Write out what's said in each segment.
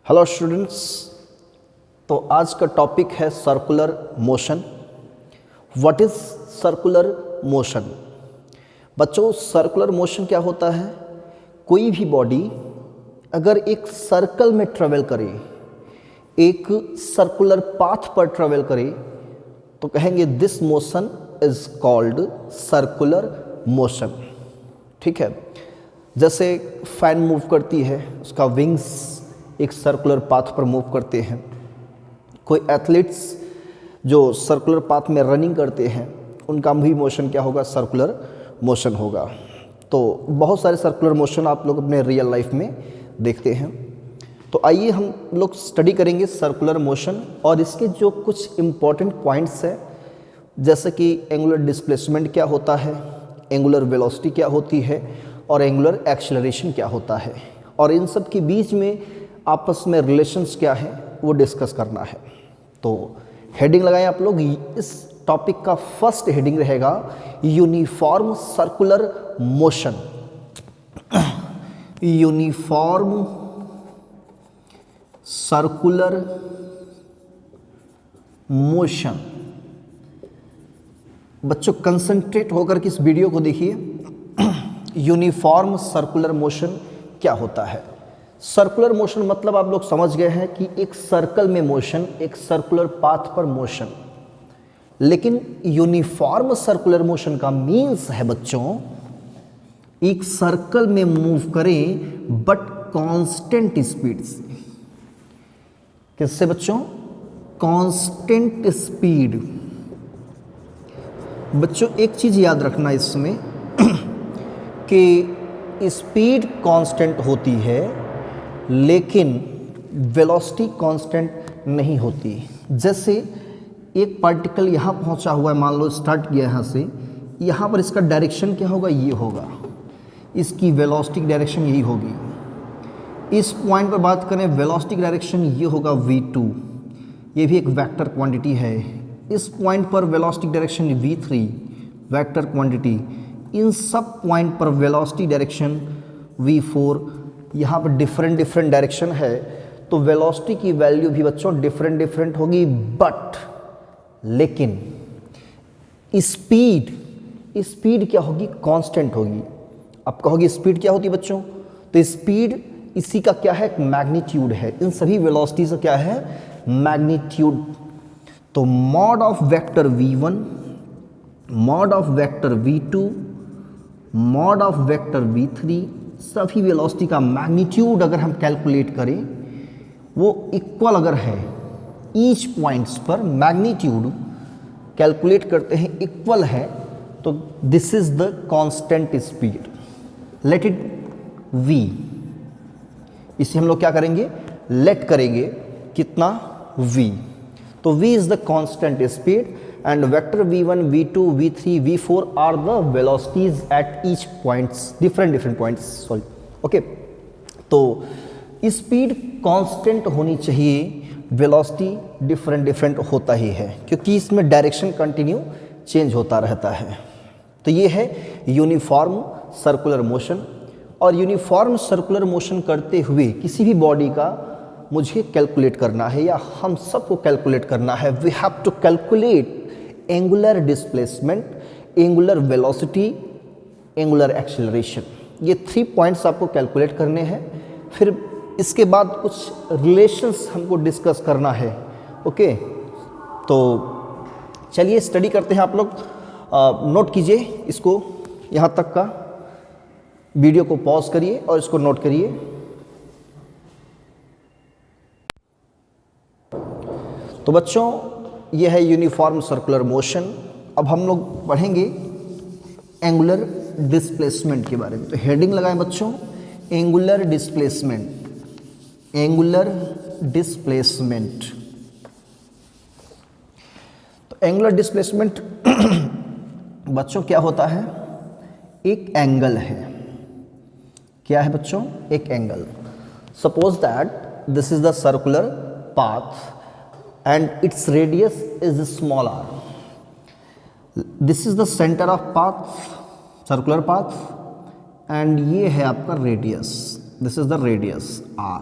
Hello students. तो आज का टॉपिक है circular motion. What is circular motion? बच्चों, सर्कुलर मोशन क्या होता है? कोई भी बॉडी अगर एक सर्कल में ट्रेवल करे, एक सर्कुलर पाथ पर ट्रेवल करे, तो कहेंगे this motion is called circular motion. ठीक है। जैसे फैन मूव करती है, उसका विंग्स एक सर्कुलर पाथ पर मूव करते हैं। कोई एथलीट्स जो सर्कुलर पाथ में रनिंग करते हैं, उनका भी मोशन क्या होगा? सर्कुलर मोशन होगा। तो बहुत सारे सर्कुलर मोशन आप लोग अपने रियल लाइफ में देखते हैं। तो आइए हम लोग स्टडी करेंगे सर्कुलर मोशन और इसके जो कुछ इम्पॉर्टेंट पॉइंट्स हैं, जैसे कि एंगुलर डिस्प्लेसमेंट क्या होता है, एंगुलर वेलोसिटी क्या होती है और एंगुलर एक्सेलरेशन क्या होता है, और इन सब के बीच में आपस में रिलेशंस क्या है वो डिस्कस करना है। तो हेडिंग लगाएं आप लोग। इस टॉपिक का फर्स्ट हेडिंग रहेगा uniform circular motion. Uniform circular motion. बच्चों कंसंट्रेट होकर के इस वीडियो को देखिए। यूनिफॉर्म सर्कुलर मोशन क्या होता है? सर्कुलर मोशन मतलब आप लोग समझ गए हैं कि एक सर्कल में मोशन, एक सर्कुलर पाथ पर मोशन। लेकिन यूनिफॉर्म सर्कुलर मोशन का मीन्स है बच्चों, एक सर्कल में मूव करें बट कांस्टेंट स्पीड से। किससे बच्चों? Constant speed. बच्चों एक चीज याद रखना इसमें कि स्पीड कांस्टेंट होती है लेकिन वेलोसिटी कांस्टेंट नहीं होती। जैसे एक पार्टिकल यहाँ पहुँचा हुआ है, मान लो स्टार्ट किया यहाँ से, यहाँ पर इसका डायरेक्शन क्या होगा? ये होगा। इसकी वेलोसिटी डायरेक्शन यही होगी। इस पॉइंट पर बात करें, वेलोसिटी डायरेक्शन ये होगा v2, ये भी एक वेक्टर क्वांटिटी है। इस पॉइंट पर velocity direction v3, vector quantity. इन सब पॉइंट पर वेलोसिटी डायरेक्शन v4। यहाँ पर डिफरेंट डायरेक्शन है, तो वेलोसिटी की वैल्यू भी बच्चों डिफरेंट होगी। बट लेकिन स्पीड क्या होगी? कांस्टेंट होगी। अब कहोगे स्पीड क्या होती है बच्चों? तो स्पीड इसी का क्या है? मैग्नीट्यूड है। इन सभी वेलोसिटी से क्या है? मैग्नीट्यूड। तो mod of vector v1, mod of vector v2, mod of vector v3, सभी वेलोसिटी का मैग्नीट्यूड अगर हम कैलकुलेट करें, वो इक्वल अगर है, ईच पॉइंट्स पर मैग्नीट्यूड कैलकुलेट करते हैं इक्वल है, तो this is the constant speed. Let it v। इसे हम लोग क्या करेंगे? लेट करेंगे कितना? v। तो v is the constant speed and vector v1, v2, v3, v4 are the velocities at each points, different points, sorry, okay। तो speed constant होनी चाहिए, वेलोसिटी डिफरेंट होता ही है, क्योंकि इसमें डायरेक्शन कंटिन्यू चेंज होता रहता है। तो ये है यूनिफॉर्म सर्कुलर मोशन। और यूनिफॉर्म सर्कुलर मोशन करते हुए किसी भी बॉडी का मुझे कैलकुलेट करना है, या हम सबको कैलकुलेट करना है। We have to calculate angular displacement, angular velocity, angular acceleration. ये 3 पॉइंट्स आपको कैलकुलेट करने हैं। फिर इसके बाद कुछ रिलेशंस हमको डिस्कस करना है। ओके, तो चलिए स्टडी करते हैं। आप लोग नोट कीजिए इसको, यहाँ तक का वीडियो को पॉज करिए और इसको नोट करिए। तो बच्चों यह है यूनिफॉर्म सर्कुलर मोशन। अब हम लोग पढ़ेंगे एंगुलर डिस्प्लेसमेंट के बारे में। तो हेडिंग लगाएं बच्चों, एंगुलर डिस्प्लेसमेंट। Angular displacement. तो एंगुलर डिस्प्लेसमेंट बच्चों क्या होता है? एक एंगल है। क्या है बच्चों? एक angle. Suppose that this is the circular path and its radius is small r. This is the center of path, circular path, and ये है आपका radius. This is the radius r.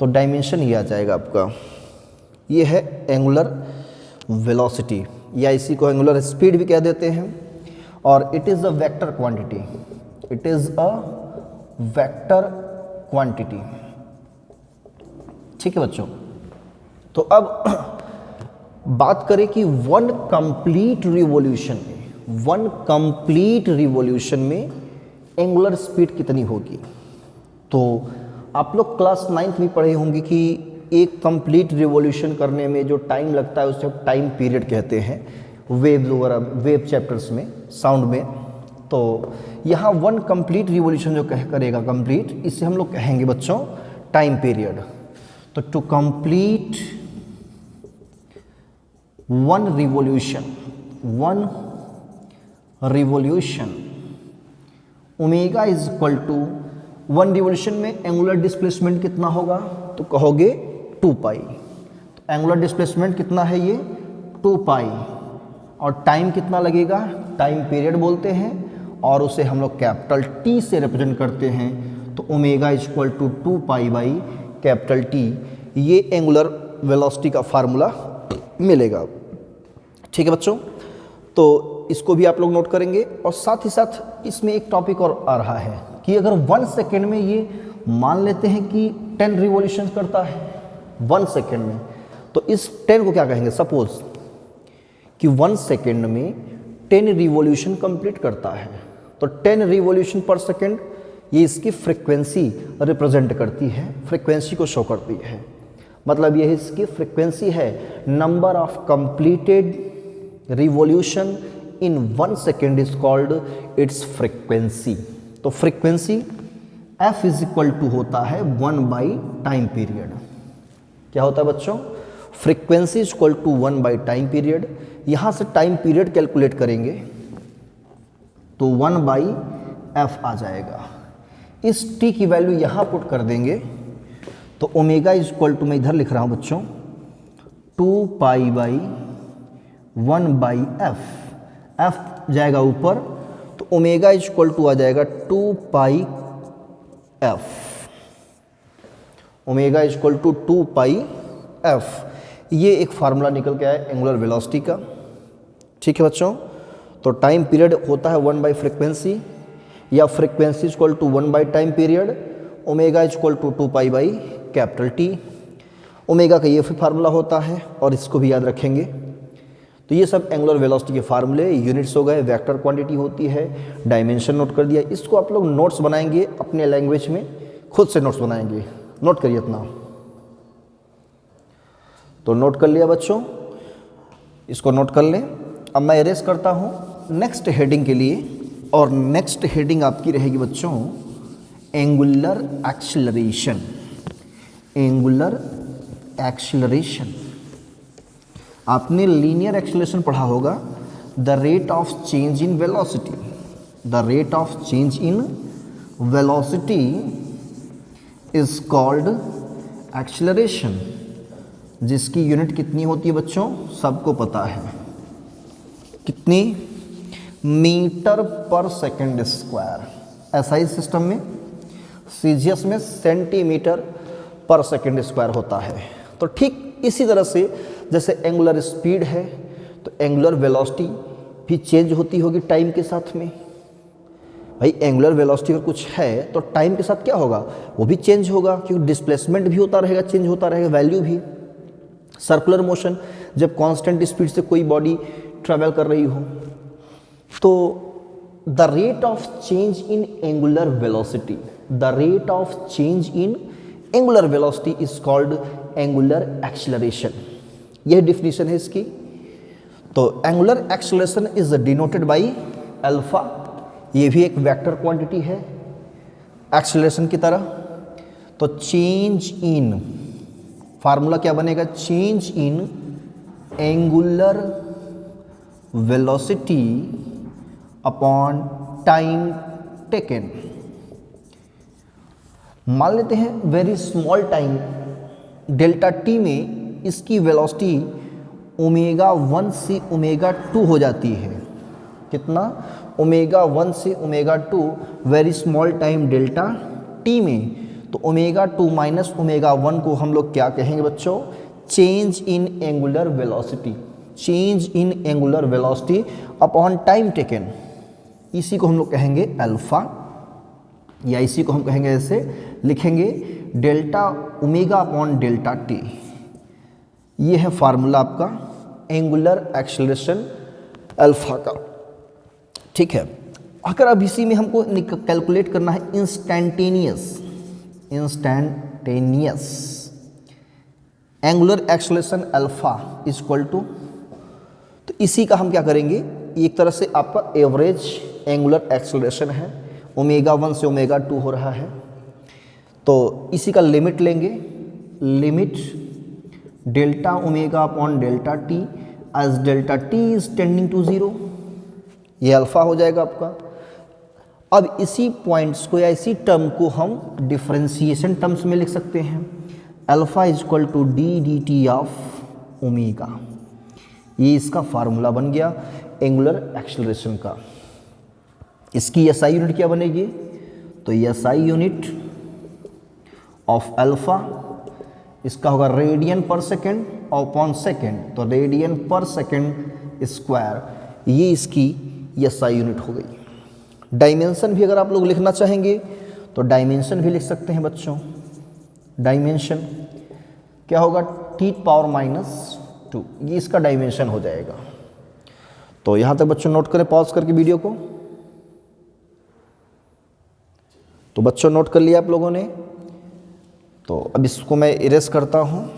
तो डायमेंशन ये आ जाएगा आपका, ये है एंगुलर वेलोसिटी या इसी को एंगुलर स्पीड भी कह देते हैं, और it is a vector quantity, it is a vector quantity. ठीक है बच्चों, तो अब बात करें कि वन कंप्लीट रिवॉल्यूशन में एंगुलर स्पीड कितनी होगी। तो आप लोग क्लास 9th में पढ़े होंगे कि एक कंप्लीट रिवॉल्यूशन करने में जो टाइम लगता है उसे टाइम पीरियड कहते हैं, वेव्स वगैरह वेव चैप्टर्स में, साउंड में। तो यहाँ वन कंप्लीट रिवॉल्यूशन जो करेगा कंप्लीट, इसे हम लोग कहेंगे बच्चों टाइम पीरियड। तो to complete one revolution omega is equal to, one revolution में एंगुलर डिस्प्लेसमेंट कितना होगा, तो कहोगे 2 पाई। तो एंगुलर डिस्प्लेसमेंट कितना है ये 2 पाई, और टाइम कितना लगेगा, टाइम पीरियड बोलते हैं, और उसे हम लोग कैपिटल टी से रिप्रेजेंट करते हैं। तो omega is equal to 2 pi by capital T, ये एंगुलर वेलोसिटी का फार्मूला मिलेगा। ठीक है बच्चों, तो इसको भी आप लोग नोट करेंगे। और साथ ही साथ इसमें एक टॉपिक और आ रहा है कि अगर 1 सेकेंड में ये मान लेते हैं कि 10 रिवॉल्यूशन करता है 1 सेकेंड में, तो इस 10 को क्या कहेंगे, सपोज कि 1 सेकेंड में 10 रिवॉल्यूशन कंप्लीट करता है, तो 10 रिवॉल्यूशन पर सेकेंड ये इसकी फ्रीक्वेंसी रिप्रेजेंट करती है, फ्रीक्वेंसी को शो करती है। मतलब यह इसकी फ्रीक्वेंसी है, number of completed revolution in 1 second is called its frequency. तो frequency f is equal to होता है 1 बाई टाइम पीरियड। क्या होता है बच्चों, frequency is equal to 1 by time period. यहां से टाइम पीरियड कैलकुलेट करेंगे तो 1 बाई एफ आ जाएगा। इस t की वैल्यू यहां पुट कर देंगे तो ओमेगा इज इक्वल टू, मैं इधर लिख रहा हूं बच्चों, 2 पाई बाई 1 बाई एफ जाएगा ऊपर, तो ओमेगा इज इक्वल टू आ जाएगा 2 pi F, omega is equal to 2 pi F. ये एक फार्मूला निकल के आया एंगुलर वेलोसिटी का। ठीक है बच्चों, तो टाइम पीरियड होता है 1 बाई फ्रीक्वेंसी, या frequency is equal to 1 by time period, omega is equal to 2 pi by capital T. Omega का ये फार्मूला होता है और इसको भी याद रखेंगे। तो ये सब एंगुलर वेलोसिटी के फार्मूले, यूनिट्स हो गए, वेक्टर क्वांटिटी होती है, डायमेंशन नोट कर दिया। इसको आप लोग नोट्स बनाएंगे अपने लैंग्वेज में, खुद से नोट्स बनाएंगे, नोट करिए इतना। तो नोट कर लिया बच्चों, इसको नोट कर लें। अब मैं इरेज करता हूँ नेक्स्ट हेडिंग के लिए, और नेक्स्ट हेडिंग आपकी रहेगी बच्चों एंगुलर एक्सीलरेशन। एंगुलर एक्सीलरेशन, आपने लीनियर एक्सीलरेशन पढ़ा होगा, the rate of change in velocity. The rate of change in velocity is called acceleration, जिसकी यूनिट कितनी होती है बच्चों, सबको पता है, कितनी, मीटर पर सेकेंड स्क्वायर। एसआई सिस्टम में, सीजीएस में सेंटीमीटर पर सेकेंड स्क्वायर होता है। तो ठीक इसी तरह से जैसे एंगुलर स्पीड है, तो एंगुलर वेलोसिटी भी चेंज होती होगी टाइम के साथ में। भाई एंगुलर वेलोसिटी अगर कुछ है तो टाइम के साथ क्या होगा, वो भी चेंज होगा, क्योंकि डिस्प्लेसमेंट भी होता रहेगा, चेंज होता रहेगा, वैल्यू भी। सर्कुलर मोशन, जब कांस्टेंट स्पीड से कोई बॉडी ट्रेवल कर रही हो, तो the rate of change in angular velocity, the rate of change in angular velocity is called angular acceleration. यह डिफिनीशन है इसकी। तो angular acceleration is denoted by alpha, ये भी एक वेक्टर क्वांटिटी है एक्सीलरेशन की तरह। तो चेंज इन, फार्मूला क्या बनेगा, change in angular velocity upon time taken. मान लेते हैं very small time delta T में इसकी वेलोसिटी ओमेगा 1 से ओमेगा 2 हो जाती है। कितना, ओमेगा 1 से omega 2 very small time delta T में। तो ओमेगा 2 माइनस ओमेगा 1 को हम लोग क्या कहेंगे बच्चों? Change in angular velocity, change in angular velocity upon time taken. इसी को हम लोग कहेंगे अल्फा, या इसी को हम कहेंगे, ऐसे लिखेंगे delta omega upon delta t. ये है फार्मूला आपका एंगुलर एक्सेलरेशन अल्फा का, ठीक है। अगर अब इसी में हमको कैलकुलेट करना है instantaneous angular acceleration alpha equal to, तो इसी का हम क्या करेंगे, एक तरह से आपका एवरेज एंगुलर एक्सेलरेशन है, ओमेगा 1 से ओमेगा 2 हो रहा है, तो इसी का लिमिट लेंगे, limit delta omega upon delta t as delta t is tending to 0, ये अल्फा हो जाएगा आपका। अब इसी पॉइंट्स को या इसी टर्म को हम डिफरेंशिएशन टर्म्स में लिख सकते हैं, alpha is equal to d d t of omega. ये इसका फार्मूला बन गया एंगुलर एक्सेलरेशन का। इसकी एसआई यूनिट क्या बनेगी? तो एसआई यूनिट ऑफ अल्फा, इसका होगा रेडियन पर सेकेंड अपॉन सेकेंड, तो रेडियन पर सेकेंड स्क्वायर, ये इसकी एसआई यूनिट हो गई। डायमेंशन भी अगर आप लोग लिखना चाहेंगे तो डायमेंशन भी लिख सकते हैं बच्चों। डायमेंशन क्या होगा? टी पावर माइनस 2, ये इसका डायमेंशन हो जाएगा। तो यहाँ तक बच्चों नोट करें पॉज करके वीडियो को। तो बच्चों नोट कर लिया आप लोगों ने, तो अब इसको मैं इरेज करता हूँ।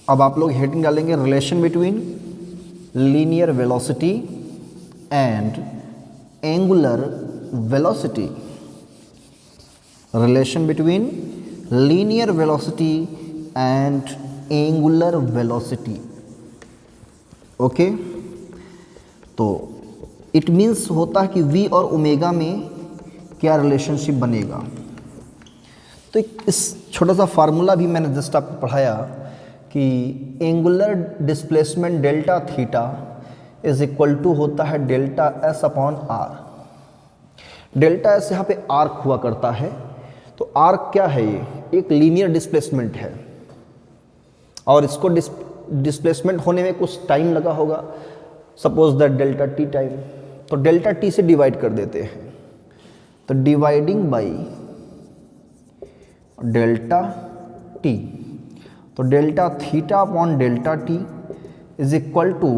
अब आप लोग हेडिंग डालेंगे relation between linear velocity and angular velocity, relation between linear velocity and angular velocity. Okay, तो इट मीन्स होता है कि v और ओमेगा में क्या रिलेशनशिप बनेगा। तो इस छोटा सा फार्मूला भी मैंने जस्ट आपको पढ़ाया कि angular displacement delta theta is equal to होता है delta s upon r. Delta s यहाँ पे आर्क हुआ करता है, तो आर्क क्या है? ये एक लीनियर डिस्प्लेसमेंट है और इसको डिस्प्लेसमेंट होने में कुछ टाइम लगा होगा, suppose that delta t time, तो डेल्टा टी से डिवाइड कर देते हैं, तो डिवाइडिंग बाई डेल्टा टी, तो delta theta upon delta t is equal to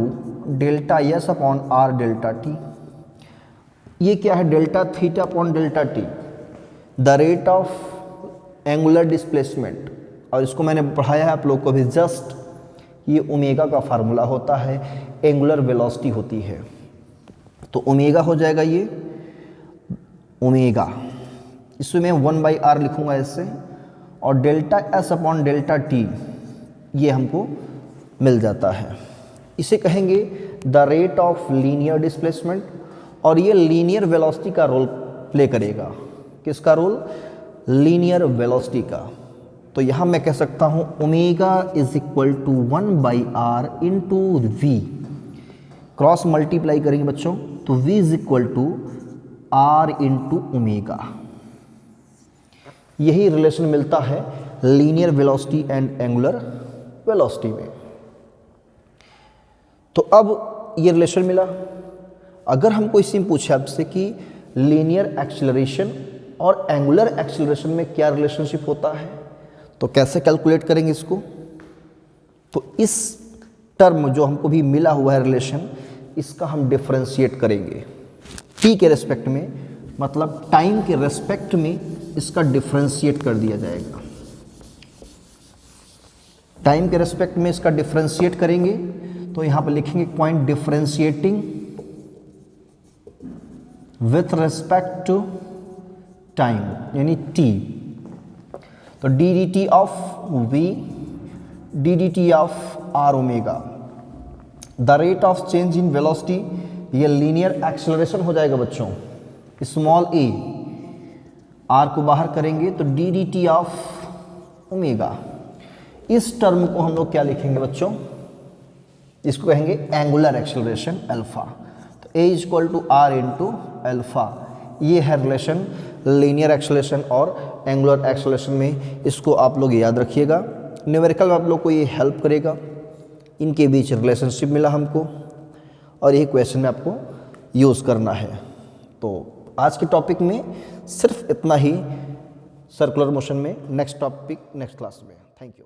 delta s upon r delta t. ये क्या है? Delta theta upon delta t, the rate of angular displacement, और इसको मैंने पढ़ाया है आप लोग को भी जस्ट, ये ओमेगा का फार्मूला होता है, एंगुलर वेलोसिटी होती है। तो ओमेगा हो जाएगा ये ओमेगा, इसमें 1/r लिखूंगा इससे, और delta s upon delta t ये हमको मिल जाता है। इसे कहेंगे the rate of linear displacement, और ये लीनियर वेलोसिटी का रोल प्ले करेगा। किसका रोल? लीनियर वेलोसिटी का। तो यहाँ मैं कह सकता हूँ omega is equal to 1/r into v, cross multiply करेंगे बच्चों, तो v is equal to r into omega. यही रिलेशन मिलता है linear velocity and angular velocity में। तो अब ये रिलेशन मिला। अगर हमको इसी में पूछे आपसे कि लीनियर एक्सेलरेशन और एंगुलर एक्सेलरेशन में क्या रिलेशनशिप होता है, तो कैसे कैलकुलेट करेंगे इसको? तो इस टर्म जो हमको भी मिला हुआ है रिलेशन, इसका हम डिफरेंशिएट करेंगे t के रेस्पेक्ट में, मतलब टाइम के रेस्पेक्ट में इसका डिफरेंशिएट कर दिया जाएगा। टाइम के रेस्पेक्ट में इसका डिफरेंशिएट करेंगे, तो यहाँ पर लिखेंगे point differentiating with respect to time, यानी t। तो d d t of v, d d t of r omega, the rate of change in velocity, ये लीनियर एक्सेलरेशन हो जाएगा बच्चों, स्मॉल a, r को बाहर करेंगे तो d d t of omega. इस टर्म को हम लोग क्या लिखेंगे बच्चों? इसको कहेंगे एंगुलर एक्सेलरेशन अल्फा। तो a is equal to r into alpha, ये है रिलेशन लीनियर एक्सेलरेशन और एंगुलर एक्सेलरेशन में, इसको आप लोग याद रखिएगा। न्यूमेरिकल में आप लोग को ये हेल्प करेगा, इनके बीच रिलेशनशिप मिला हमको और ये क्वेश्चन में आपको यूज़ करना है। तो आज के टॉपिक में सिर्फ इतना ही, सर्कुलर मोशन में नेक्स्ट टॉपिक नेक्स्ट क्लास में। Thank you.